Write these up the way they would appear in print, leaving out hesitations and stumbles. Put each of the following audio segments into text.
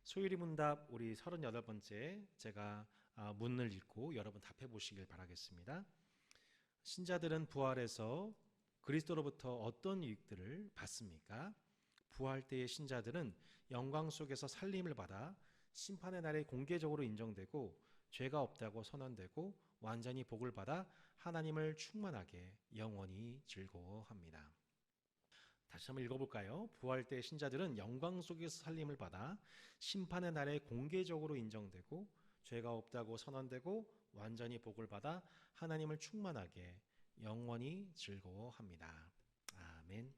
소율이 문답 우리 38번째 제가 문을 읽고 여러분 답해 보시길 바라겠습니다. 신자들은 부활해서 그리스도로부터 어떤 유익들을 받습니까? 부활 때의 신자들은 영광 속에서 살림을 받아 심판의 날에 공개적으로 인정되고 죄가 없다고 선언되고 완전히 복을 받아 하나님을 충만하게 영원히 즐거워합니다. 다시 한번 읽어볼까요? 부활 때 신자들은 영광 속에서 살림을 받아 심판의 날에 공개적으로 인정되고 죄가 없다고 선언되고 완전히 복을 받아 하나님을 충만하게 영원히 즐거워합니다. 아멘.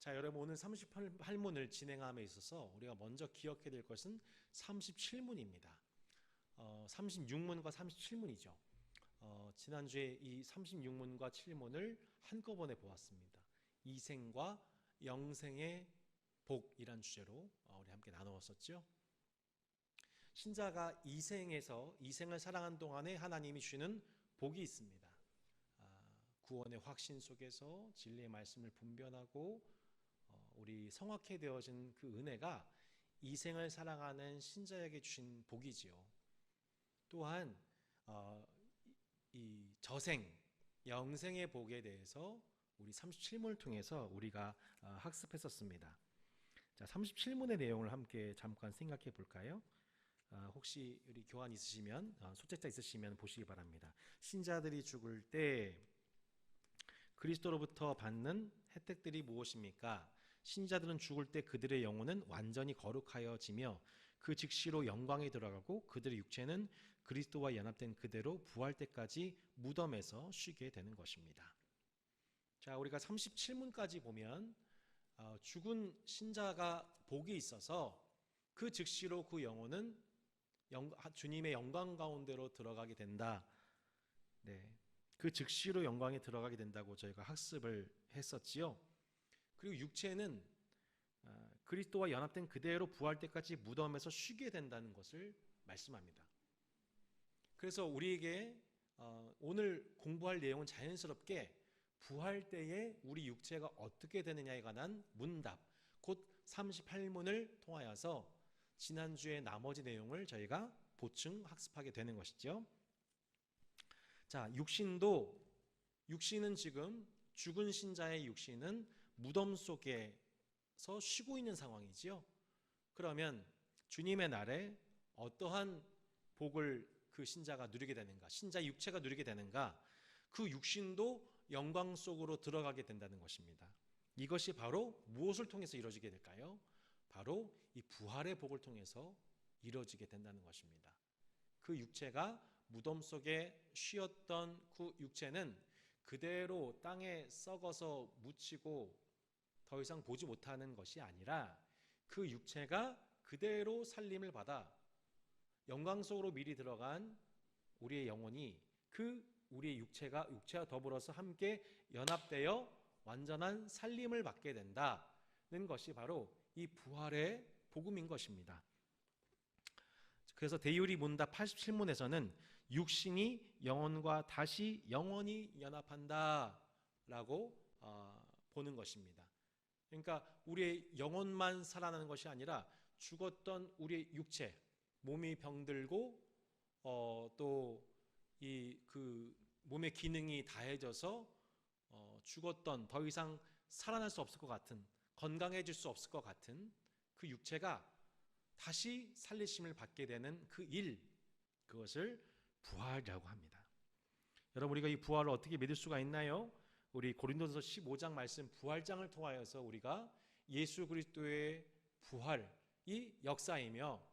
자, 여러분 오늘 38문을 진행함에 있어서 우리가 먼저 기억해야 될 것은 37문입니다. 36문과 37문이죠. 지난주에 이 36문과 7문을 한꺼번에 보았습니다. 이생과 영생의 복이란 주제로 우리 함께 나누었었죠. 신자가 이생을 살아가는 동안에 하나님이 주시는 복이 있습니다. 구원의 확신 속에서 진리의 말씀을 분별하고 우리 성악해 되어진 그 은혜가 이생을 살아가는 신자에게 주신 복이지요. 또한 이 저생, 영생의 복에 대해서 우리 37문을 통해서 우리가 학습했었습니다. 자, 37문의 내용을 함께 잠깐 생각해 볼까요? 혹시 우리 교환 있으시면 소책자 있으시면 보시기 바랍니다. 신자들이 죽을 때 그리스도로부터 받는 혜택들이 무엇입니까? 신자들은 죽을 때 그들의 영혼은 완전히 거룩하여지며 그 즉시로 영광에 들어가고 그들의 육체는 그리스도와 연합된 그대로 부활 때까지 무덤에서 쉬게 되는 것입니다. 자, 우리가 37문까지 보면 죽은 신자가 복이 있어서 그 즉시로 그 영혼은 주님의 영광 가운데로 들어가게 된다. 네, 그 즉시로 영광에 들어가게 된다고 저희가 학습을 했었지요. 그리고 육체는 그리스도와 연합된 그대로 부활 때까지 무덤에서 쉬게 된다는 것을 말씀합니다. 그래서 우리에게 오늘 공부할 내용은 자연스럽게 부활 때에 우리 육체가 어떻게 되느냐에 관한 문답, 곧 38문을 통하여서 지난주의 나머지 내용을 저희가 보충 학습하게 되는 것이죠. 자, 육신은 지금 죽은 신자의 육신은 무덤 속에서 쉬고 있는 상황이지요. 그러면 주님의 날에 어떠한 복을 그 신자가 누리게 되는가? 신자 육체가 누리게 되는가? 그 육신도 영광 속으로 들어가게 된다는 것입니다. 이것이 바로 무엇을 통해서 이루어지게 될까요? 바로 이 부활의 복을 통해서 이루어지게 된다는 것입니다. 그 육체가 무덤 속에 쉬었던 그 육체는 그대로 땅에 썩어서 묻히고 더 이상 보지 못하는 것이 아니라 그 육체가 그대로 살림을 받아 영광 속으로 미리 들어간 우리의 영혼이 우리의 육체와 더불어서 함께 연합되어 완전한 살림을 받게 된다는 것이 바로 이 부활의 복음인 것입니다. 그래서 대유리 문답 87문에서는 육신이 영혼과 다시 영원히 연합한다라고 보는 것입니다. 그러니까 우리의 영혼만 살아나는 것이 아니라 죽었던 우리의 육체, 몸이 병들고 또 그 몸의 기능이 다해져서 죽었던 더 이상 살아날 수 없을 것 같은, 건강해질 수 없을 것 같은 그 육체가 다시 살리심을 받게 되는 그것을 부활이라고 합니다. 여러분, 우리가 이 부활을 어떻게 믿을 수가 있나요? 우리 고린도전서 15장 말씀 부활장을 통하여서 우리가 예수 그리스도의 부활이 역사이며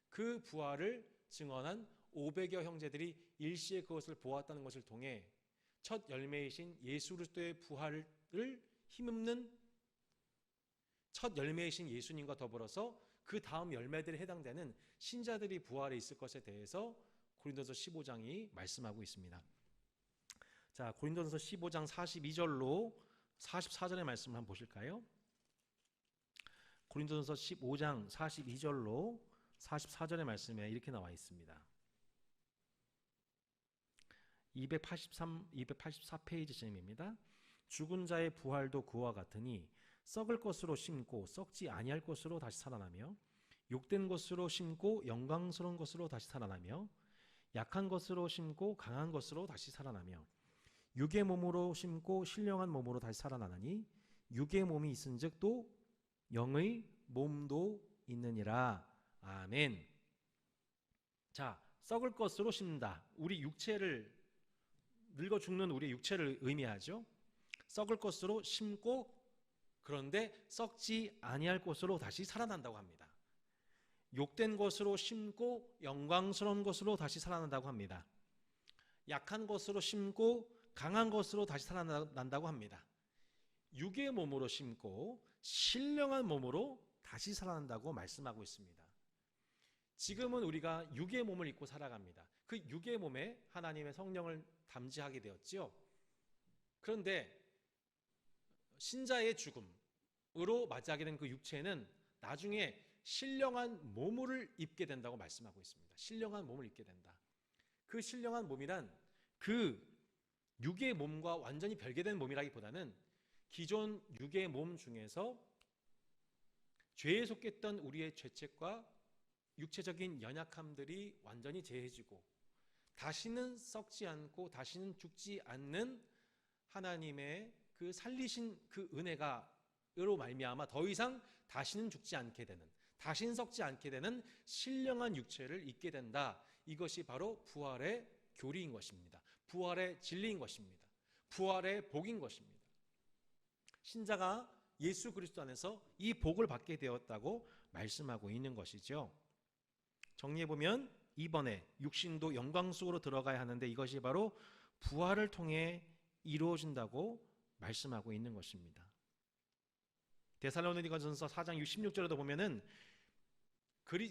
그 부활을 증언한 500여 형제들이 일시에 그것을 보았다는 것을 통해 첫 열매이신 예수 그리스도의 부활을 힘입는 첫 열매이신 예수님과 더불어서 그 다음 열매들에 해당되는 신자들이 부활에 있을 것에 대해서 고린도전서 15장이 말씀하고 있습니다. 자, 고린도전서 15장 42절로 44절의 말씀을 한번 보실까요? 고린도전서 15장 42절로 44절의 말씀에 이렇게 나와 있습니다. 284페이지쯤입니다. 죽은 자의 부활도 그와 같으니 썩을 것으로 심고 썩지 아니할 것으로 다시 살아나며 욕된 것으로 심고 영광스러운 것으로 다시 살아나며 약한 것으로 심고 강한 것으로 다시 살아나며 육의 몸으로 심고 신령한 몸으로 다시 살아나나니 육의 몸이 있은즉 또 영의 몸도 있느니라. 아멘. 자, 썩을 것으로 심는다. 우리 육체를 늙어 죽는 우리 육체를 의미하죠. 썩을 것으로 심고 그런데 썩지 아니할 것으로 다시 살아난다고 합니다. 욕된 것으로 심고 영광스러운 것으로 다시 살아난다고 합니다. 약한 것으로 심고 강한 것으로 다시 살아난다고 합니다. 육의 몸으로 심고 신령한 몸으로 다시 살아난다고 말씀하고 있습니다. 지금은 우리가 육의 몸을 입고 살아갑니다. 그 육의 몸에 하나님의 성령을 담지하게 되었지요. 그런데 신자의 죽음으로 맞이하게 된 그 육체는 나중에 신령한 몸을 입게 된다고 말씀하고 있습니다. 신령한 몸을 입게 된다. 그 신령한 몸이란 그 육의 몸과 완전히 별개된 몸이라기보다는 기존 육의 몸 중에서 죄에 속했던 우리의 죄책과 육체적인 연약함들이 완전히 제해지고 다시는 썩지 않고 다시는 죽지 않는 하나님의 그 살리신 그 은혜가로 말미암아 더 이상 다시는 죽지 않게 되는, 다시는 썩지 않게 되는 신령한 육체를 입게 된다. 이것이 바로 부활의 교리인 것입니다. 부활의 진리인 것입니다. 부활의 복인 것입니다. 신자가 예수 그리스도 안에서 이 복을 받게 되었다고 말씀하고 있는 것이죠. 정리해보면 이번에 육신도 영광 속으로 들어가야 하는데 이것이 바로 부활을 통해 이루어진다고 말씀하고 있는 것입니다. 데살로니가전서 4장 16절에도 보면은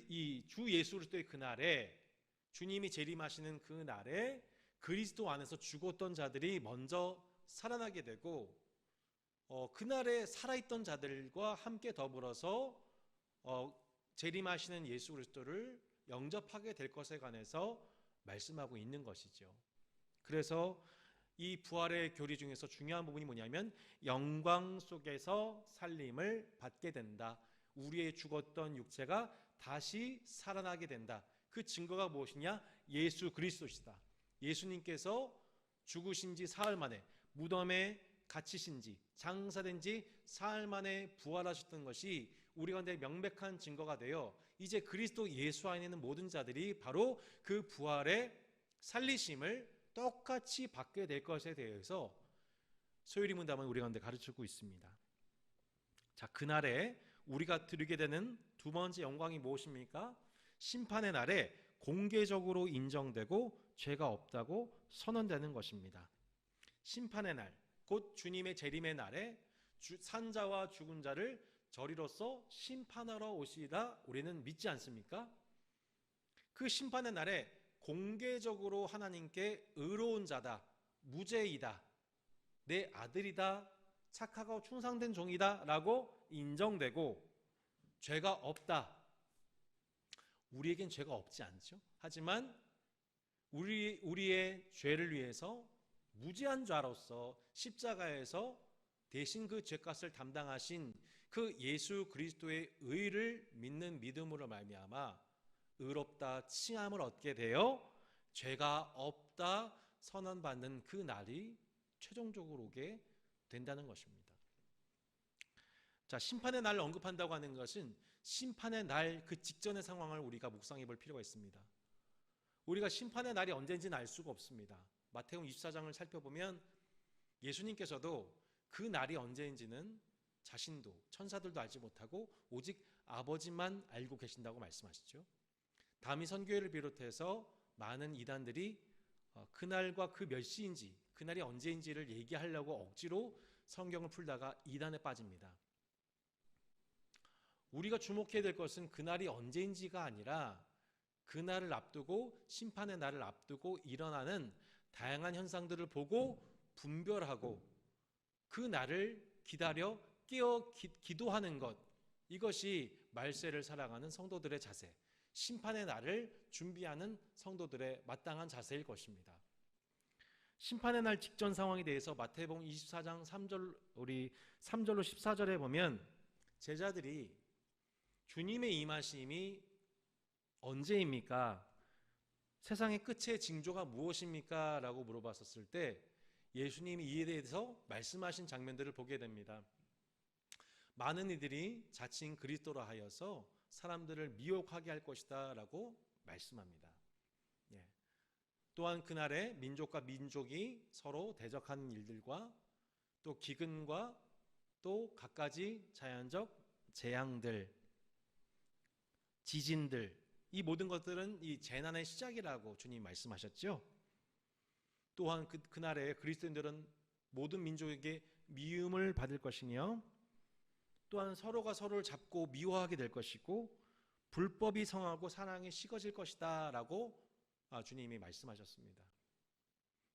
이 주 예수 그리스도의 그날에 주님이 재림하시는 그날에 그리스도 안에서 죽었던 자들이 먼저 살아나게 되고 그날에 살아있던 자들과 함께 더불어서 재림하시는 예수 그리스도를 영접하게 될 것에 관해서 말씀하고 있는 것이죠. 그래서 이 부활의 교리 중에서 중요한 부분이 뭐냐면 영광 속에서 살림을 받게 된다. 우리의 죽었던 육체가 다시 살아나게 된다. 그 증거가 무엇이냐? 예수 그리스도시다. 예수님께서 죽으신 지 사흘 만에 무덤에 갇히신 지 장사된 지 사흘 만에 부활하셨던 것이 우리 가운데 명백한 증거가 되어 이제 그리스도 예수 안에 있는 모든 자들이 바로 그 부활의 살리심을 똑같이 받게 될 것에 대해서 소요리 문답은 우리 가운데 가르치고 있습니다. 자, 그날에 우리가 드리게 되는 두 번째 영광이 무엇입니까? 심판의 날에 공개적으로 인정되고 죄가 없다고 선언되는 것입니다. 심판의 날, 곧 주님의 재림의 날에 산자와 죽은 자를 저리로서 심판하러 오시다 우리는 믿지 않습니까? 그 심판의 날에 공개적으로 하나님께 의로운 자다, 무죄이다, 내 아들이다, 착하고 충성된 종이다 라고 인정되고 죄가 없다. 우리에겐 죄가 없지 않죠. 하지만 우리의 죄를 위해서 무지한 자로서 십자가에서 대신 그 죄값을 담당하신 그 예수 그리스도의 의를 믿는 믿음으로 말미암아 의롭다 칭함을 얻게 되어 죄가 없다 선언받는 그 날이 최종적으로 오게 된다는 것입니다. 자, 심판의 날을 언급한다고 하는 것은 심판의 날 그 직전의 상황을 우리가 묵상해 볼 필요가 있습니다. 우리가 심판의 날이 언제인지는 알 수가 없습니다. 마태복음 24장을 살펴보면 예수님께서도 그 날이 언제인지는 자신도 천사들도 알지 못하고 오직 아버지만 알고 계신다고 말씀하시죠. 다미 선교회를 비롯해서 많은 이단들이 그날과 그 몇 시인지 그날이 언제인지를 얘기하려고 억지로 성경을 풀다가 이단에 빠집니다. 우리가 주목해야 될 것은 그날이 언제인지가 아니라 그날을 앞두고 심판의 날을 앞두고 일어나는 다양한 현상들을 보고 분별하고 그 날을 기다려 깨어 기도하는 것, 이것이 말세를 살아가는 성도들의 자세, 심판의 날을 준비하는 성도들의 마땅한 자세일 것입니다. 심판의 날 직전 상황에 대해서 마태복음 24장 3절로 14절에 보면 제자들이 주님의 임하심이 언제입니까? 세상의 끝의 징조가 무엇입니까? 라고 물어봤었을 때 예수님이 이에 대해서 말씀하신 장면들을 보게 됩니다. 많은 이들이 자칭 그리스도라 하여서 사람들을 미혹하게 할 것이다 라고 말씀합니다. 예. 또한 그날에 민족과 민족이 서로 대적하는 일들과 또 기근과 또 갖가지 자연적 재앙들, 지진들, 이 모든 것들은 이 재난의 시작이라고 주님 말씀하셨죠. 또한 그날에 그리스도인들은 모든 민족에게 미움을 받을 것이며 또한 서로가 서로를 잡고 미워하게 될 것이고 불법이 성하고 사랑이 식어질 것이다 라고 주님이 말씀하셨습니다.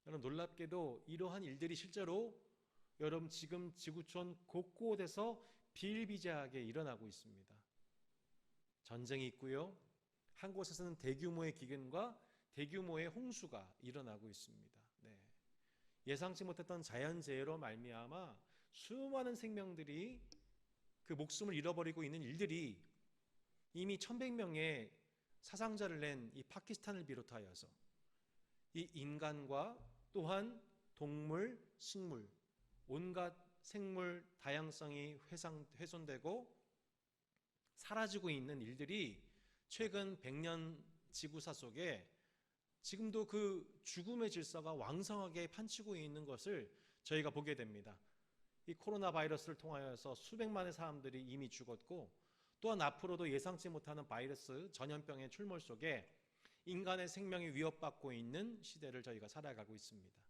여러분, 놀랍게도 이러한 일들이 실제로 여러분 지금 지구촌 곳곳에서 비일비재하게 일어나고 있습니다. 전쟁이 있고요. 한 곳에서는 대규모의 기근과 대규모의 홍수가 일어나고 있습니다. 네. 예상치 못했던 자연재해로 말미암아 수많은 생명들이 그 목숨을 잃어버리고 있는 일들이 이미 1100명의 사상자를 낸 이 파키스탄을 비롯하여서 이 인간과 또한 동물, 식물, 온갖 생물 다양성이 훼손되고 사라지고 있는 일들이 최근 100년 지구사 속에 지금도 그 죽음의 질서가 왕성하게 판치고 있는 것을 저희가 보게 됩니다. 이 코로나 바이러스를 통하여서 수백만의 사람들이 이미 죽었고 또한 앞으로도 예상치 못하는 바이러스 전염병의 출몰 속에 인간의 생명이 위협받고 있는 시대를 저희가 살아가고 있습니다.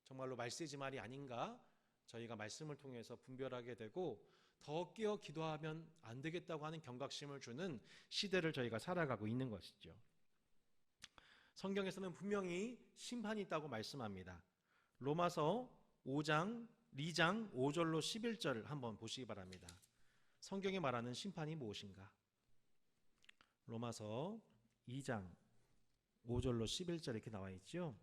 정말로 말세지 말이 아닌가 저희가 말씀을 통해서 분별하게 되고 더 깨어 기도하면 안 되겠다고 하는 경각심을 주는 시대를 저희가 살아가고 있는 것이죠. 성경에서는 분명히 심판이 있다고 말씀합니다. 로마서 5장 5절로 11절을 한번 보시기 바랍니다. 성경이 말하는 심판이 무엇인가? 로마서 2장 5절로 11절 이렇게 나와 있죠.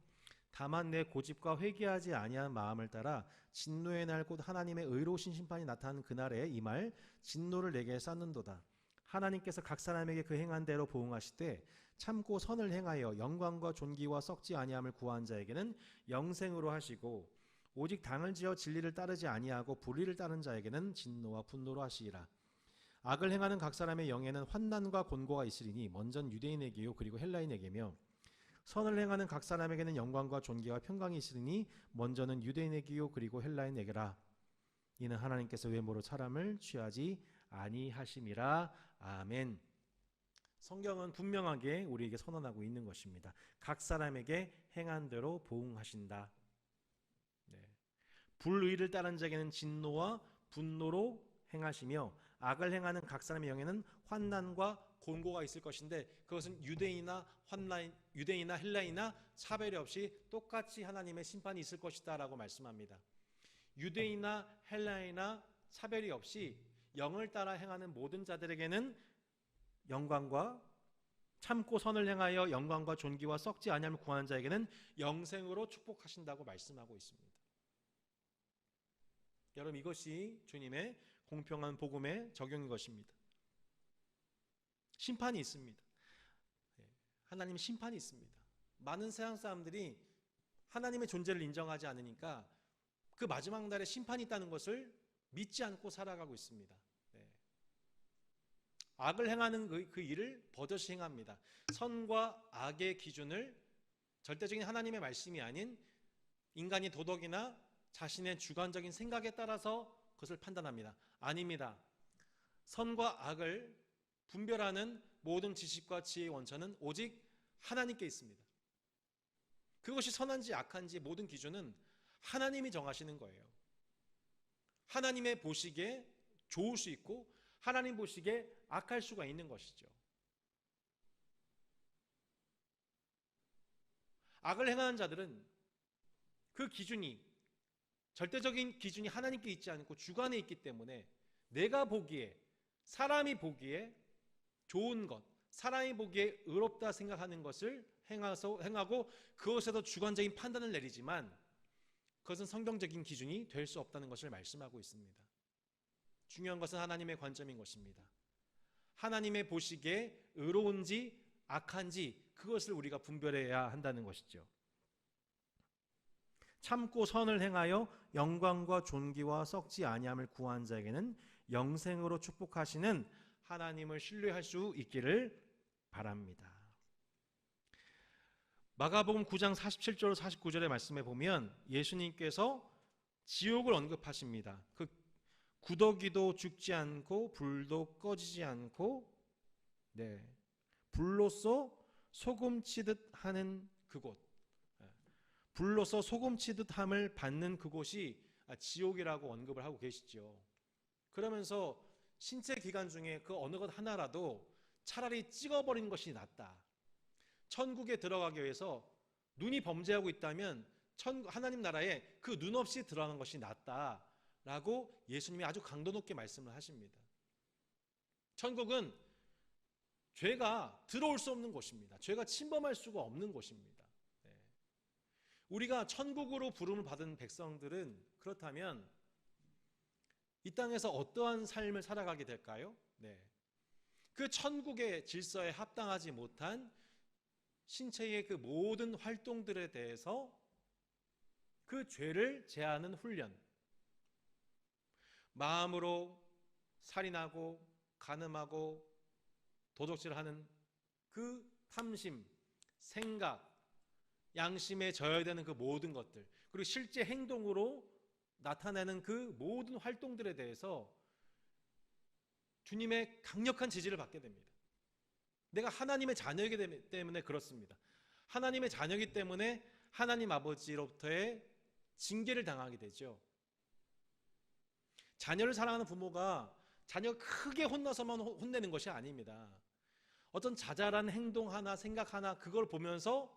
다만 내 고집과 회개하지 아니한 마음을 따라 진노의 날 곧 하나님의 의로우신 심판이 나타나는 그날에 이 말 진노를 내게 쌓는도다. 하나님께서 각 사람에게 그 행한 대로 보응하시되 참고 선을 행하여 영광과 존귀와 썩지 아니함을 구한 자에게는 영생으로 하시고 오직 당을 지어 진리를 따르지 아니하고 불의를 따른 자에게는 진노와 분노로 하시리라. 악을 행하는 각 사람의 영에는 환난과 곤고가 있으리니 먼저는 유대인에게요 그리고 헬라인에게며 선을 행하는 각 사람에게는 영광과 존귀와 평강이 있으리니 먼저는 유대인에게요 그리고 헬라인에게라. 이는 하나님께서 외모로 사람을 취하지 아니하심이라. 아멘. 성경은 분명하게 우리에게 선언하고 있는 것입니다. 각 사람에게 행한 대로 보응하신다. 네. 불의를 따른 자에게는 진노와 분노로 행하시며 악을 행하는 각 사람의 영에는 환난과 곤고가 있을 것인데 그것은 유대인이나 헬라인이나 차별이 없이 똑같이 하나님의 심판이 있을 것이다 라고 말씀합니다. 유대인이나 헬라인이나 차별이 없이 영을 따라 행하는 모든 자들에게는 영광과 참고 선을 행하여 영광과 존귀와 썩지 아니함을 구하는 자에게는 영생으로 축복하신다고 말씀하고 있습니다. 여러분, 이것이 주님의 공평한 복음의 적용인 것입니다. 심판이 있습니다. 하나님 심판이 있습니다. 많은 세상 사람들이 하나님의 존재를 인정하지 않으니까 그 마지막 날에 심판이 있다는 것을 믿지 않고 살아가고 있습니다. 악을 행하는 그 일을 버젓이 행합니다. 선과 악의 기준을 절대적인 하나님의 말씀이 아닌 인간이 도덕이나 자신의 주관적인 생각에 따라서 그것을 판단합니다. 아닙니다. 선과 악을 분별하는 모든 지식과 지혜의 원천은 오직 하나님께 있습니다. 그것이 선한지 악한지 모든 기준은 하나님이 정하시는 거예요. 하나님의 보시기에 좋을 수 있고 하나님 보시기에 악할 수가 있는 것이죠. 악을 행하는 자들은 그 기준이 절대적인 기준이 하나님께 있지 않고 주관에 있기 때문에 내가 보기에 사람이 보기에 좋은 것, 사람이 보기에 의롭다 생각하는 것을 행하고 그것에서 주관적인 판단을 내리지만 그것은 성경적인 기준이 될 수 없다는 것을 말씀하고 있습니다. 중요한 것은 하나님의 관점인 것입니다. 하나님의 보시기에 의로운지 악한지 그것을 우리가 분별해야 한다는 것이죠. 참고 선을 행하여 영광과 존귀와 썩지 아니함을 구한 자에게는 영생으로 축복하시는 하나님을 신뢰할 수 있기를 바랍니다. 마가복음 9장 47절 49절의 말씀에 보면 예수님께서 지옥을 언급하십니다. 그 구더기도 죽지 않고 불도 꺼지지 않고 불로써 소금치듯 하는 그곳, 불로써 소금치듯 함을 받는 그곳이 지옥이라고 언급을 하고 계시죠. 그러면서 신체 기관 중에 그 어느 것 하나라도 차라리 찍어버리는 것이 낫다. 천국에 들어가기 위해서 눈이 범죄하고 있다면 하나님 나라에 그 눈 없이 들어가는 것이 낫다라고 예수님이 아주 강도 높게 말씀을 하십니다. 천국은 죄가 들어올 수 없는 곳입니다. 죄가 침범할 수가 없는 곳입니다. 우리가 천국으로 부름을 받은 백성들은 그렇다면 이 땅에서 어떠한 삶을 살아가게 될까요? 그 천국의 질서에 합당하지 못한 신체의 그 모든 활동들에 대해서 그 죄를 제하는 훈련, 마음으로 살인하고 간음하고 도적질하는 그 탐심, 생각, 양심에 져야 되는 그 모든 것들, 그리고 실제 행동으로 나타내는 그 모든 활동들에 대해서 주님의 강력한 지지를 받게 됩니다. 내가 하나님의 자녀이기 때문에 그렇습니다. 하나님의 자녀이기 때문에 하나님 아버지로부터의 징계를 당하게 되죠. 자녀를 사랑하는 부모가 자녀가 크게 혼나서만 혼내는 것이 아닙니다. 어떤 자잘한 행동 하나, 생각 하나, 그걸 보면서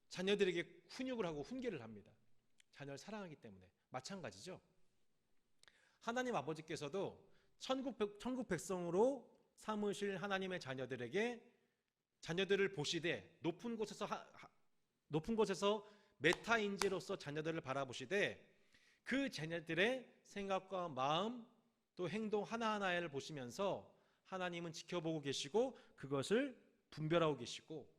자녀들에게 훈육을 하고 훈계를 합니다. 자녀를 사랑하기 때문에. 마찬가지죠. 하나님 아버지께서도 천국 백성으로 삼으실 하나님의 자녀들에게 자녀들을 보시되 높은 곳에서 메타인지로서 자녀들을 바라보시되 그 자녀들의 생각과 마음 또 행동 하나하나를 보시면서 하나님은 지켜보고 계시고 그것을 분별하고 계시고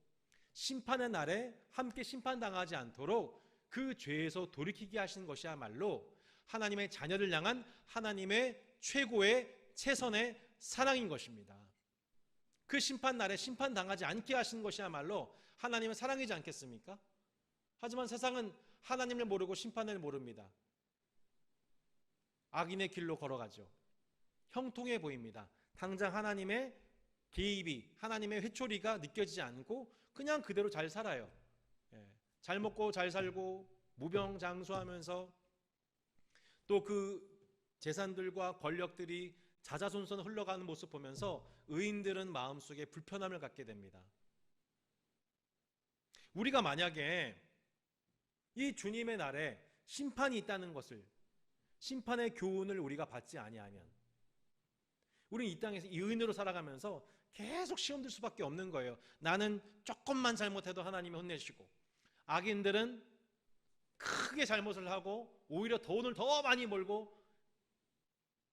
심판의 날에 함께 심판당하지 않도록 그 죄에서 돌이키게 하시는 것이야말로 하나님의 자녀를 향한 하나님의 최고의 최선의 사랑인 것입니다. 그 심판 날에 심판당하지 않게 하시는 것이야말로 하나님의 사랑이지 않겠습니까? 하지만 세상은 하나님을 모르고 심판을 모릅니다. 악인의 길로 걸어가죠. 형통해 보입니다. 당장 하나님의 개입이, 하나님의 회초리가 느껴지지 않고 그냥 그대로 잘 살아요. 잘 먹고 잘 살고 무병장수하면서 또 그 재산들과 권력들이 자자손손 흘러가는 모습 보면서 의인들은 마음속에 불편함을 갖게 됩니다. 우리가 만약에 이 주님의 날에 심판이 있다는 것을, 심판의 교훈을 우리가 받지 아니하면 우리는 이 땅에서 의인으로 살아가면서 계속 시험 들 수밖에 없는 거예요. 나는 조금만 잘못해도 하나님이 혼내시고, 악인들은 크게 잘못을 하고 오히려 돈을 더 많이 벌고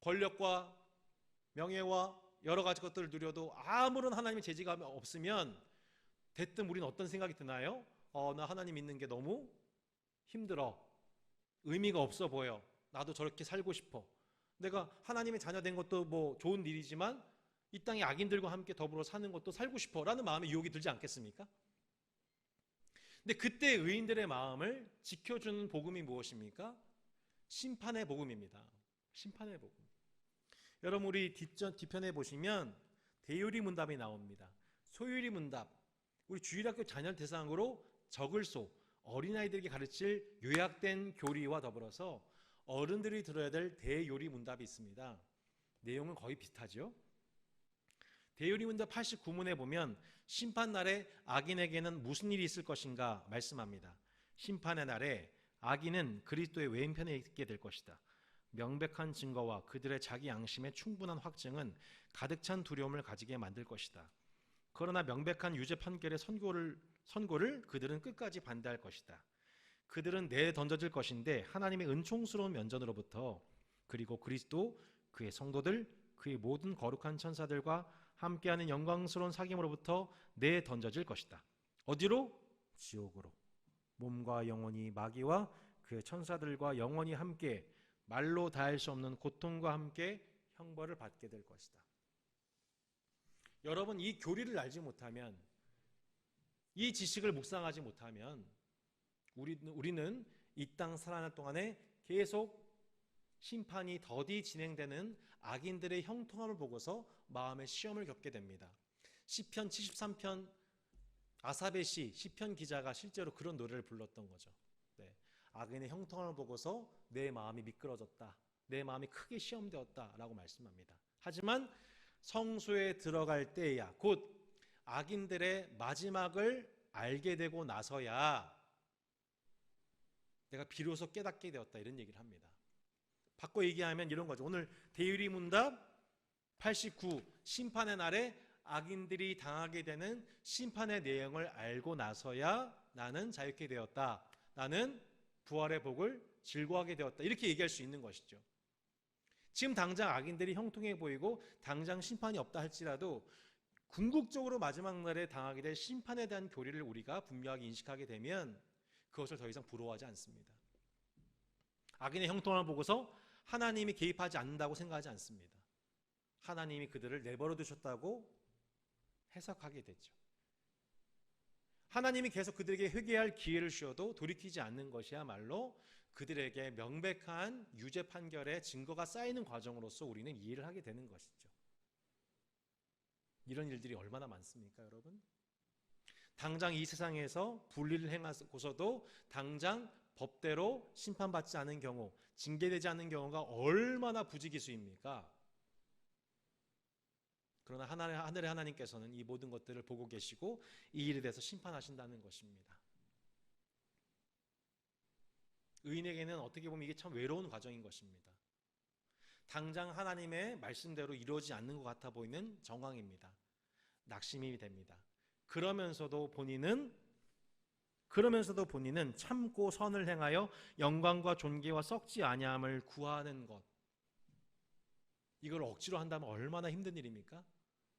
권력과 명예와 여러 가지 것들을 누려도 아무런 하나님의 제지가 없으면 대뜸 우리는 어떤 생각이 드나요? 나 하나님 믿는 게 너무 힘들어. 의미가 없어 보여. 나도 저렇게 살고 싶어. 내가 하나님의 자녀 된 것도 뭐 좋은 일이지만 이 땅의 악인들과 함께 더불어 사는 것도 살고 싶어 라는 마음의 유혹이 들지 않겠습니까? 근데 그때 의인들의 마음을 지켜주는 복음이 무엇입니까? 심판의 복음입니다. 심판의 복음. 여러분 우리 뒤편에 보시면 대유리 문답이 나옵니다. 소유리 문답, 우리 주일학교 자녀 대상으로 적을소, 어린아이들에게 가르칠 요약된 교리와 더불어서 어른들이 들어야 될 대요리 문답이 있습니다. 내용은 거의 비슷하죠. 대요리 문답 89문에 보면 심판날에 악인에게는 무슨 일이 있을 것인가 말씀합니다. 심판의 날에 악인은 그리스도의 왼편에 있게 될 것이다. 명백한 증거와 그들의 자기 양심의 충분한 확증은 가득 찬 두려움을 가지게 만들 것이다. 그러나 명백한 유죄 판결의 선고를 그들은 끝까지 반대할 것이다. 그들은 내던져질 것인데 하나님의 은총스러운 면전으로부터 그리고 그리스도, 그의 성도들, 그의 모든 거룩한 천사들과 함께하는 영광스러운 사귐으로부터 내던져질 것이다. 어디로? 지옥으로. 몸과 영혼이 마귀와 그의 천사들과 영원히 함께 말로 다할 수 없는 고통과 함께 형벌을 받게 될 것이다. 여러분, 이 교리를 알지 못하면, 이 지식을 묵상하지 못하면 우리는 이 땅 살아날 동안에 계속 심판이 더디 진행되는 악인들의 형통함을 보고서 마음의 시험을 겪게 됩니다. 시편 73편 아사베 시편 기자가 실제로 그런 노래를 불렀던 거죠. 네. 악인의 형통함을 보고서 내 마음이 미끄러졌다, 내 마음이 크게 시험되었다라고 말씀합니다. 하지만 성소에 들어갈 때야, 곧 악인들의 마지막을 알게 되고 나서야 내가 비로소 깨닫게 되었다, 이런 얘기를 합니다. 바꿔 얘기하면 이런 거죠. 오늘 대유리문답 89, 심판의 날에 악인들이 당하게 되는 심판의 내용을 알고 나서야 나는 자유케 되었다, 나는 부활의 복을 즐거워하게 되었다, 이렇게 얘기할 수 있는 것이죠. 지금 당장 악인들이 형통해 보이고 당장 심판이 없다 할지라도 궁극적으로 마지막 날에 당하게 될 심판에 대한 교리를 우리가 분명하게 인식하게 되면 그것을 더 이상 부러워하지 않습니다. 악인의 형통함을 보고서 하나님이 개입하지 않는다고 생각하지 않습니다. 하나님이 그들을 내버려 두셨다고 해석하게 되죠. 하나님이 계속 그들에게 회개할 기회를 주어도 돌이키지 않는 것이야말로 그들에게 명백한 유죄 판결의 증거가 쌓이는 과정으로서 우리는 이해를 하게 되는 것이죠. 이런 일들이 얼마나 많습니까, 여러분? 당장 이 세상에서 불의를 행하고서도 당장 법대로 심판받지 않은 경우, 징계되지 않는 경우가 얼마나 부지기수입니까? 그러나 하늘의 하나님께서는 이 모든 것들을 보고 계시고 이 일에 대해서 심판하신다는 것입니다. 의인에게는 어떻게 보면 이게 참 외로운 과정인 것입니다. 당장 하나님의 말씀대로 이루어지지 않는 것 같아 보이는 정황입니다. 낙심이 됩니다. 그러면서도 본인은 참고 선을 행하여 영광과 존귀와 썩지 아니함을 구하는 것, 이걸 억지로 한다면 얼마나 힘든 일입니까?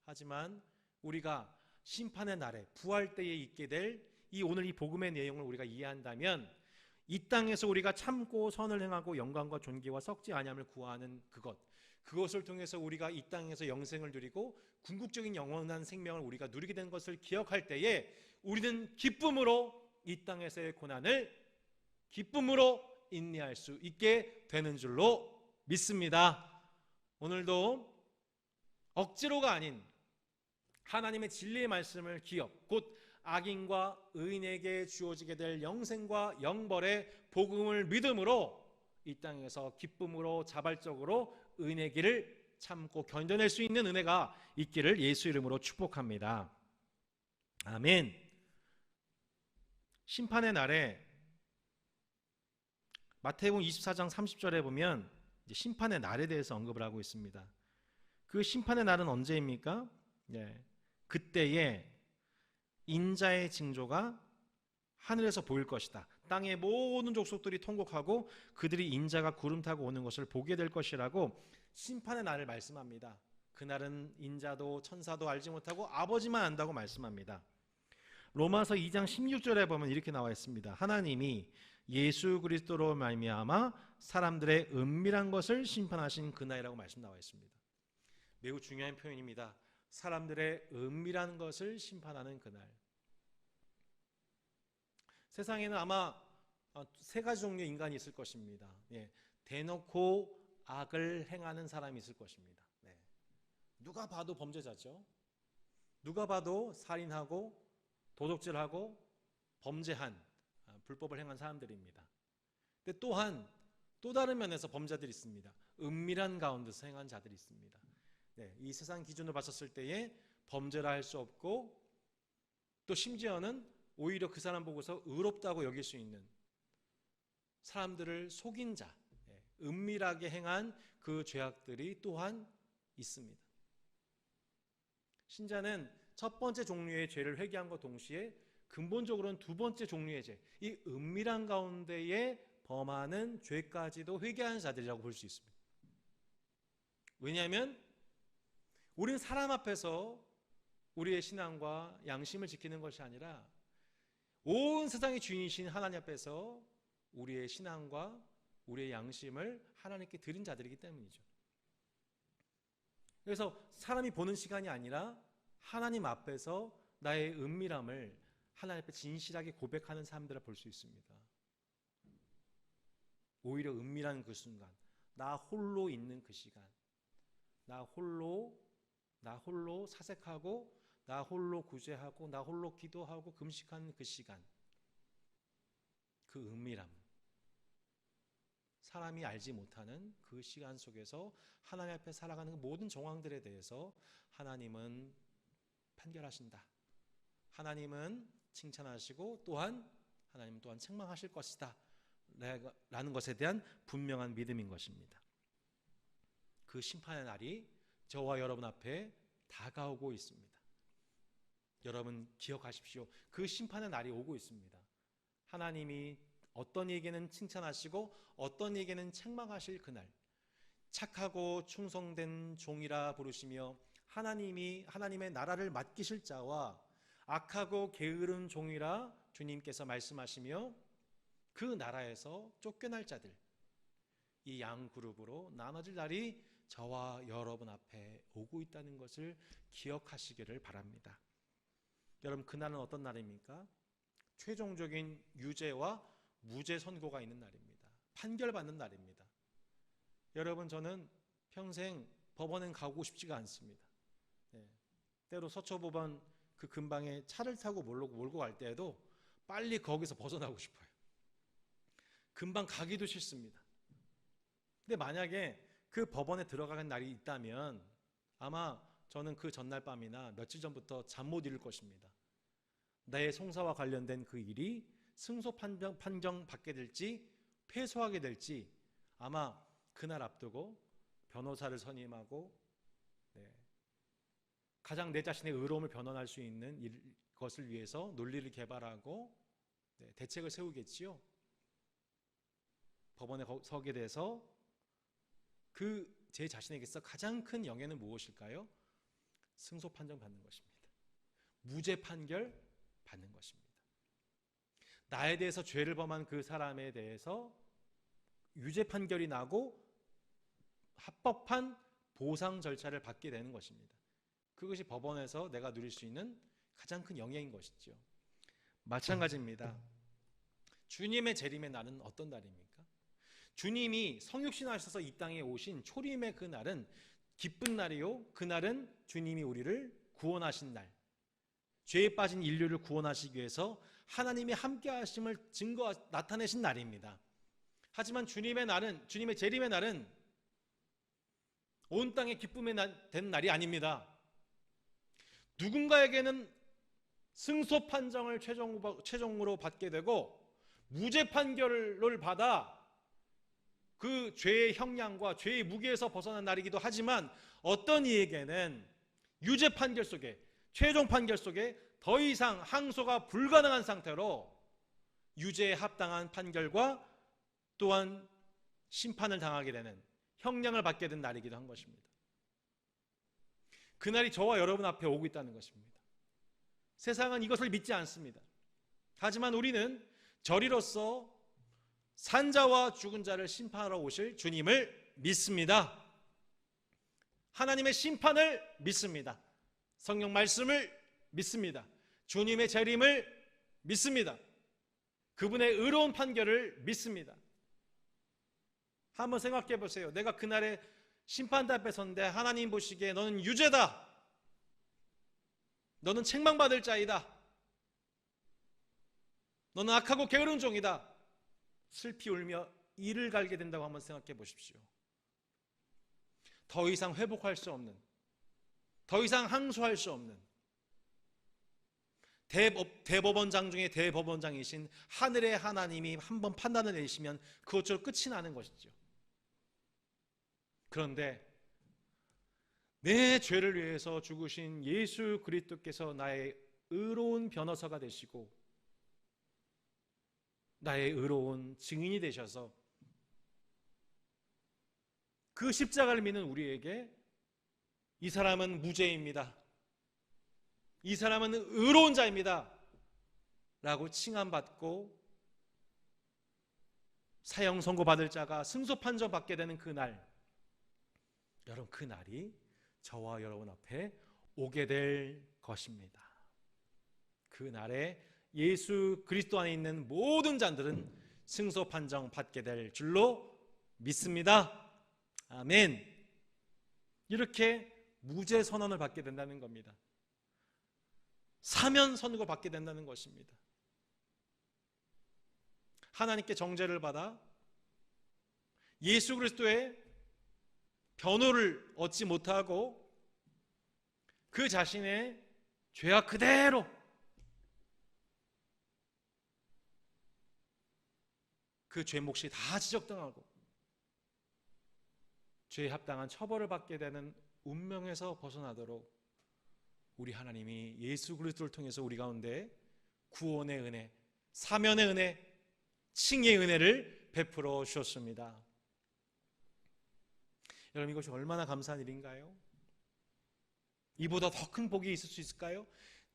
하지만 우리가 심판의 날에 부활 때에 있게 될 오늘 이 복음의 내용을 우리가 이해한다면 이 땅에서 우리가 참고 선을 행하고 영광과 존귀와 썩지 아니함을 구하는 그것을 통해서 우리가 이 땅에서 영생을 누리고 궁극적인 영원한 생명을 우리가 누리게 된 것을 기억할 때에 우리는 기쁨으로 이 땅에서의 고난을 기쁨으로 인내할 수 있게 되는 줄로 믿습니다. 오늘도 억지로가 아닌 하나님의 진리의 말씀을 기억, 곧 악인과 의인에게 주어지게 될 영생과 영벌의 복음을 믿음으로 이 땅에서 기쁨으로 자발적으로 의인의 길을 참고 견뎌낼 수 있는 은혜가 있기를 예수 이름으로 축복합니다. 아멘. 심판의 날에 마태복음 24장 30절에 보면 심판의 날에 대해서 언급을 하고 있습니다. 그 심판의 날은 언제입니까? 그때에 인자의 징조가 하늘에서 보일 것이다. 땅의 모든 족속들이 통곡하고 그들이 인자가 구름 타고 오는 것을 보게 될 것이라고 심판의 날을 말씀합니다. 그날은 인자도 천사도 알지 못하고 아버지만 안다고 말씀합니다. 로마서 2장 16절에 보면 이렇게 나와 있습니다. 하나님이 예수 그리스도로 말미암아 사람들의 은밀한 것을 심판하신 그날이라고 말씀 나와 있습니다. 매우 중요한 표현입니다. 사람들의 은밀한 것을 심판하는 그날. 세상에는 아마 세 가지 종류의 인간이 있을 것입니다. 대놓고 악을 행하는 사람이 있을 것입니다. 누가 봐도 범죄자죠. 누가 봐도 살인하고 도둑질하고 범죄한 불법을 행한 사람들입니다. 근데 또한 또 다른 면에서 범죄자들이 있습니다. 은밀한 가운데서 행한 자들이 있습니다. 이 세상 기준으로 봤었을 때에 범죄라 할 수 없고 또 심지어는 오히려 그 사람 보고서 의롭다고 여길 수 있는 사람들을 속인 자, 은밀하게 행한 그 죄악들이 또한 있습니다. 신자는 첫 번째 종류의 죄를 회개함과 동시에 근본적으로는 두 번째 종류의 죄, 이 은밀한 가운데에 범하는 죄까지도 회개하는 자들이라고 볼 수 있습니다. 왜냐하면 우리는 사람 앞에서 우리의 신앙과 양심을 지키는 것이 아니라 온 세상의 주인이신 하나님 앞에서 우리의 신앙과 우리의 양심을 하나님께 드린 자들이기 때문이죠. 그래서 사람이 보는 시간이 아니라 하나님 앞에서 나의 은밀함을 하나님 앞에 진실하게 고백하는 사람들을 볼 수 있습니다. 오히려 은밀한 그 순간, 나 홀로 있는 그 시간, 나 홀로 사색하고, 나 홀로 구제하고, 나 홀로 기도하고 금식하는 그 시간, 그 은밀함, 사람이 알지 못하는 그 시간 속에서 하나님 앞에 살아가는 그 모든 정황들에 대해서 하나님은 판결하신다. 하나님은 칭찬하시고 또한 하나님 또한 책망하실 것이다 라는 것에 대한 분명한 믿음인 것입니다. 그 심판의 날이 저와 여러분 앞에 다가오고 있습니다. 여러분 기억하십시오. 그 심판의 날이 오고 있습니다. 하나님이 어떤 이에게는 칭찬하시고 어떤 이에게는 책망하실 그날, 착하고 충성된 종이라 부르시며 하나님의 나라를 맡기실 자와 악하고 게으른 종이라 주님께서 말씀하시며 그 나라에서 쫓겨날 자들, 이 양 그룹으로 나눠질 날이 저와 여러분 앞에 오고 있다는 것을 기억하시기를 바랍니다. 여러분, 그날은 어떤 날입니까? 최종적인 유죄와 무죄 선고가 있는 날입니다. 판결받는 날입니다. 여러분, 저는 평생 법원에 가고 싶지가 않습니다. 때로 서초법원 그 근방에 차를 타고 몰고 갈 때에도 빨리 거기서 벗어나고 싶어요. 금방 가기도 싫습니다. 근데 만약에 그 법원에 들어가는 날이 있다면 아마 저는 그 전날 밤이나 며칠 전부터 잠 못 이룰 것입니다. 나의 송사와 관련된 그 일이 승소 판정 받게 될지 패소하게 될지 아마 그날 앞두고 변호사를 선임하고 가장 내 자신의 의로움을 변론할 수 있는 것을 위해서 논리를 개발하고 대책을 세우겠지요. 법원에 서게 돼서 그 제 자신에게서 가장 큰 영예는 무엇일까요? 승소 판정 받는 것입니다. 무죄 판결 받는 것입니다. 나에 대해서 죄를 범한 그 사람에 대해서 유죄 판결이 나고 합법한 보상 절차를 받게 되는 것입니다. 그것이 법원에서 내가 누릴 수 있는 가장 큰 영예인 것이죠. 마찬가지입니다. 주님의 재림의 날은 어떤 날입니까? 주님이 성육신하셔서 이 땅에 오신 초림의 그 날은 기쁜 날이요, 그날은 주님이 우리를 구원하신 날, 죄에 빠진 인류를 구원하시기 위해서 하나님이 함께 하심을 나타내신 날입니다. 하지만 주님의 재림의 날은 온 땅의 기쁨의 된 날이 아닙니다. 누군가에게는 승소 판정을 최종으로 받게 되고 무죄 판결을 받아 그 죄의 형량과 죄의 무게에서 벗어난 날이기도 하지만 어떤 이에게는 유죄 판결 속에, 최종 판결 속에 더 이상 항소가 불가능한 상태로 유죄에 합당한 판결과 또한 심판을 당하게 되는, 형량을 받게 된 날이기도 한 것입니다. 그날이 저와 여러분 앞에 오고 있다는 것입니다. 세상은 이것을 믿지 않습니다. 하지만 우리는 저리로서 산자와 죽은 자를 심판하러 오실 주님을 믿습니다. 하나님의 심판을 믿습니다. 성경 말씀을 믿습니다. 주님의 재림을 믿습니다. 그분의 의로운 판결을 믿습니다. 한번 생각해 보세요. 내가 그날에 심판대 앞에 섰는데 하나님 보시기에 너는 유죄다, 너는 책망받을 자이다, 너는 악하고 게으른 종이다, 슬피 울며 이를 갈게 된다고 한번 생각해 보십시오. 더 이상 회복할 수 없는, 더 이상 항소할 수 없는 대법원장 중에 대법원장이신 하늘의 하나님이 한번 판단을 내리시면 그것으로 끝이 나는 것이죠. 그런데 내 죄를 위해서 죽으신 예수 그리스도께서 나의 의로운 변호사가 되시고 나의 의로운 증인이 되셔서 그 십자가를 믿는 우리에게 이 사람은 무죄입니다, 이 사람은 의로운 자입니다 라고 칭함받고 사형 선고받을 자가 승소 판정 받게 되는 그날, 여러분, 그 날이 저와 여러분 앞에 오게 될 것입니다. 그 날에 예수 그리스도 안에 있는 모든 자들은 승소 판정 받게 될 줄로 믿습니다. 아멘. 이렇게 무죄 선언을 받게 된다는 겁니다. 사면 선고 받게 된다는 것입니다. 하나님께 정죄를 받아 예수 그리스도의 변호를 얻지 못하고 그 자신의 죄악 그대로 그 죄 몫이 다 지적당하고 죄에 합당한 처벌을 받게 되는 운명에서 벗어나도록 우리 하나님이 예수 그리스도를 통해서 우리 가운데 구원의 은혜, 사면의 은혜, 칭의의 은혜를 베풀어 주셨습니다. 여러분, 이것이 얼마나 감사한 일인가요? 이보다 더 큰 복이 있을 수 있을까요?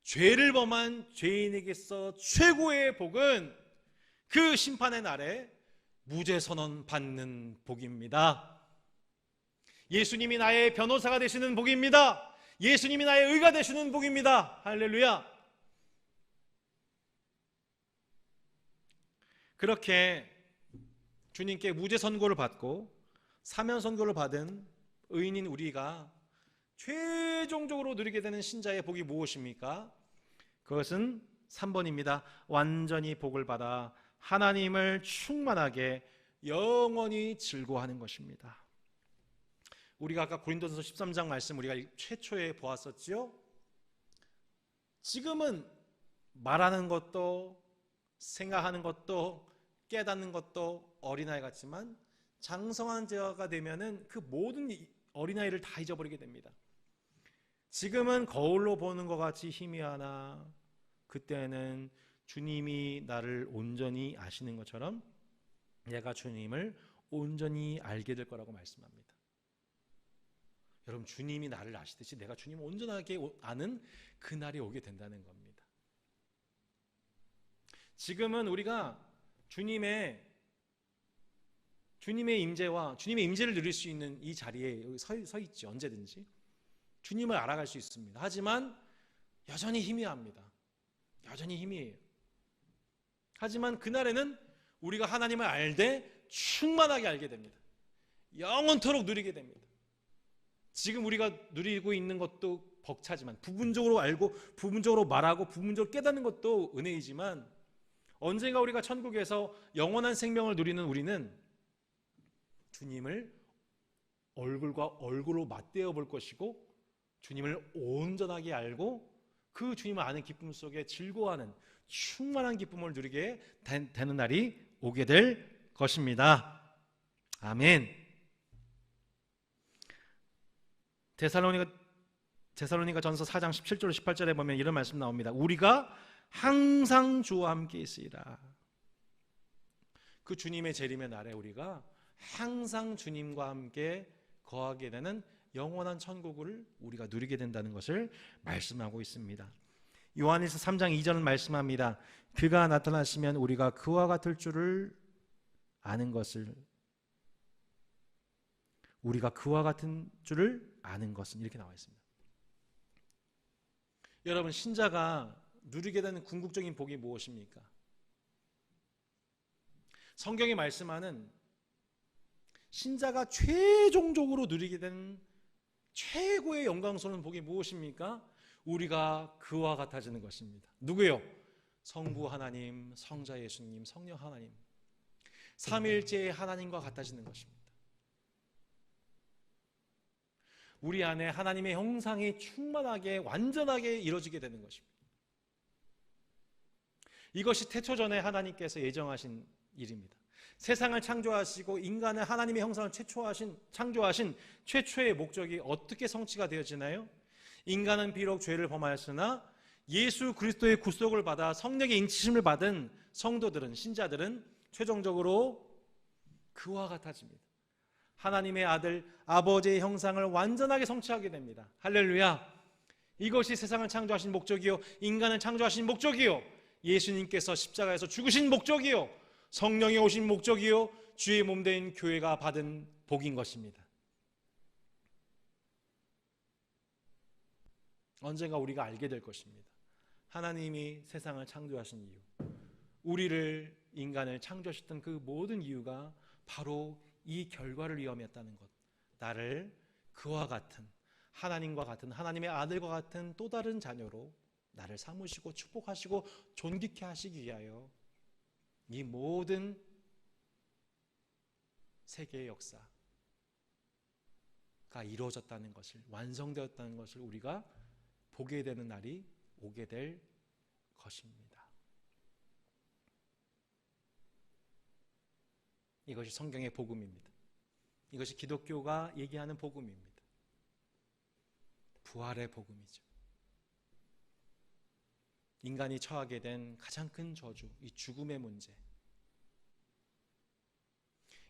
죄를 범한 죄인에게서 최고의 복은 그 심판의 날에 무죄 선언 받는 복입니다. 예수님이 나의 변호사가 되시는 복입니다. 예수님이 나의 의가 되시는 복입니다. 할렐루야. 그렇게 주님께 무죄 선고를 받고 사면 선고를 받은 의인인 우리가 최종적으로 누리게 되는 신자의 복이 무엇입니까? 그것은 3번입니다. 완전히 복을 받아 하나님을 충만하게 영원히 즐거워하는 것입니다. 우리가 아까 고린도전서 13장 말씀 우리가 최초에 보았었죠. 지금은 말하는 것도 생각하는 것도 깨닫는 것도 어린아이 같지만 장성한 자가 되면은 그 모든 어린아이를 다 잊어버리게 됩니다. 지금은 거울로 보는 것 같이 희미하나 그때는 주님이 나를 온전히 아시는 것처럼 내가 주님을 온전히 알게 될 거라고 말씀합니다. 여러분, 주님이 나를 아시듯이 내가 주님을 온전하게 아는 그날이 오게 된다는 겁니다. 지금은 우리가 주님의 임재와 주님의 임재를 누릴 수 있는 이 자리에 여기 서 있지. 언제든지 주님을 알아갈 수 있습니다. 하지만 여전히 희미합니다. 여전히 희미해요. 하지만 그날에는 우리가 하나님을 알되 충만하게 알게 됩니다. 영원토록 누리게 됩니다. 지금 우리가 누리고 있는 것도 벅차지만 부분적으로 알고 부분적으로 말하고 부분적으로 깨닫는 것도 은혜이지만 언젠가 우리가 천국에서 영원한 생명을 누리는 우리는 주님을 얼굴과 얼굴로 맞대어 볼 것이고 주님을 온전하게 알고 그 주님을 아는 기쁨 속에 즐거워하는 충만한 기쁨을 누리게 되는 날이 오게 될 것입니다. 아멘. 데살로니가 전서 4장 17절 18절에 보면 이런 말씀 나옵니다. 우리가 항상 주와 함께 있으리라. 그 주님의 재림의 날에 우리가 항상 주님과 함께 거하게 되는 영원한 천국을 우리가 누리게 된다는 것을 말씀하고 있습니다. 요한일서 3장 2절은 말씀합니다. 그가 나타나시면 우리가 그와 같을 줄을 아는 것을 우리가 그와 같은 줄을 아는 것은 이렇게 나와 있습니다. 여러분, 신자가 누리게 되는 궁극적인 복이 무엇입니까? 성경이 말씀하는 신자가 최종적으로 누리게 되는 최고의 영광스러운 복이 무엇입니까? 우리가 그와 같아지는 것입니다. 누구요? 성부 하나님, 성자 예수님, 성령 하나님, 삼일체의 하나님과 같아지는 것입니다. 우리 안에 하나님의 형상이 충만하게 완전하게 이루어지게 되는 것입니다. 이것이 태초전에 하나님께서 예정하신 일입니다. 세상을 창조하시고 인간을 하나님의 형상을 창조하신 최초의 목적이 어떻게 성취가 되어지나요? 인간은 비록 죄를 범하였으나 예수 그리스도의 구속을 받아 성령의 인치심을 받은 성도들은, 신자들은 최종적으로 그와 같아집니다. 하나님의 아들 아버지의 형상을 완전하게 성취하게 됩니다. 할렐루야. 이것이 세상을 창조하신 목적이요, 인간을 창조하신 목적이요, 예수님께서 십자가에서 죽으신 목적이요, 성령이 오신 목적이요, 주의 몸된 교회가 받은 복인 것입니다. 언젠가 우리가 알게 될 것입니다. 하나님이 세상을 창조하신 이유, 우리를, 인간을 창조하셨던 그 모든 이유가 바로 이 결과를 위함이었다는 것. 나를 그와 같은, 하나님과 같은, 하나님의 아들과 같은 또 다른 자녀로 나를 삼으시고 축복하시고 존귀케 하시기 위하여 이 모든 세계의 역사가 이루어졌다는 것을, 완성되었다는 것을 우리가 보게 되는 날이 오게 될 것입니다. 이것이 성경의 복음입니다. 이것이 기독교가 얘기하는 복음입니다. 부활의 복음이죠. 인간이 처하게 된 가장 큰 저주, 이 죽음의 문제.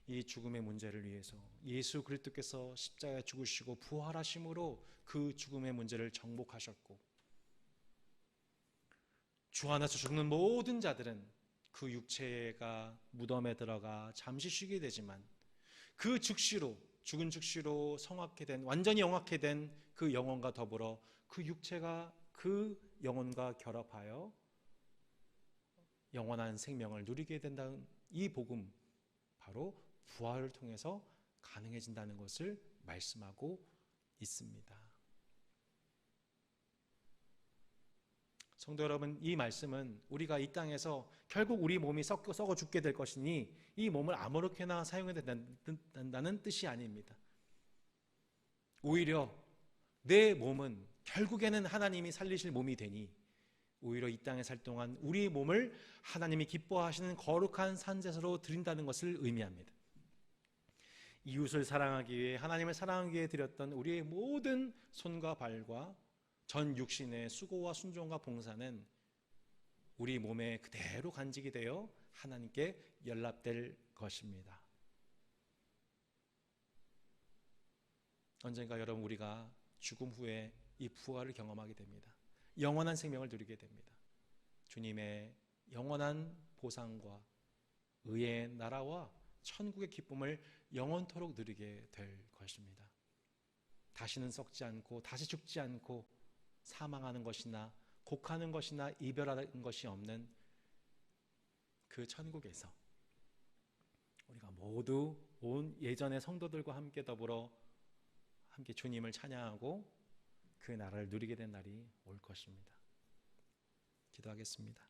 이 죽음의 문제를 위해서 예수 그리스도께서 십자가에 죽으시고 부활하심으로 그 죽음의 문제를 정복하셨고, 주 안에서 죽는 모든 자들은 그 육체가 무덤에 들어가 잠시 쉬게 되지만 그 즉시로, 죽은 즉시로 성화케 된, 완전히 영화케 된 그 영혼과 더불어 그 육체가 그 영혼과 결합하여 영원한 생명을 누리게 된다는 이 복음, 바로 부활을 통해서 가능해진다는 것을 말씀하고 있습니다. 성도 여러분, 이 말씀은 우리가 이 땅에서 결국 우리 몸이 썩어 죽게 될 것이니 이 몸을 아무렇게나 사용해야 된다는 뜻이 아닙니다. 오히려 내 몸은 결국에는 하나님이 살리실 몸이 되니 오히려 이 땅에 살 동안 우리 몸을 하나님이 기뻐하시는 거룩한 산제사로 드린다는 것을 의미합니다. 이웃을 사랑하기 위해, 하나님을 사랑하기 위해 드렸던 우리의 모든 손과 발과 전 육신의 수고와 순종과 봉사는 우리 몸에 그대로 간직이 되어 하나님께 연락될 것입니다. 언젠가 여러분, 우리가 죽음 후에 이 부활을 경험하게 됩니다. 영원한 생명을 누리게 됩니다. 주님의 영원한 보상과 의의 나라와 천국의 기쁨을 영원토록 누리게 될 것입니다. 다시는 썩지 않고 다시 죽지 않고 사망하는 것이나 곡하는 것이나 이별하는 것이 없는 그 천국에서 우리가 모두 온 예전의 성도들과 함께 더불어 함께 주님을 찬양하고 그 나라를 누리게 된 날이 올 것입니다. 기도하겠습니다.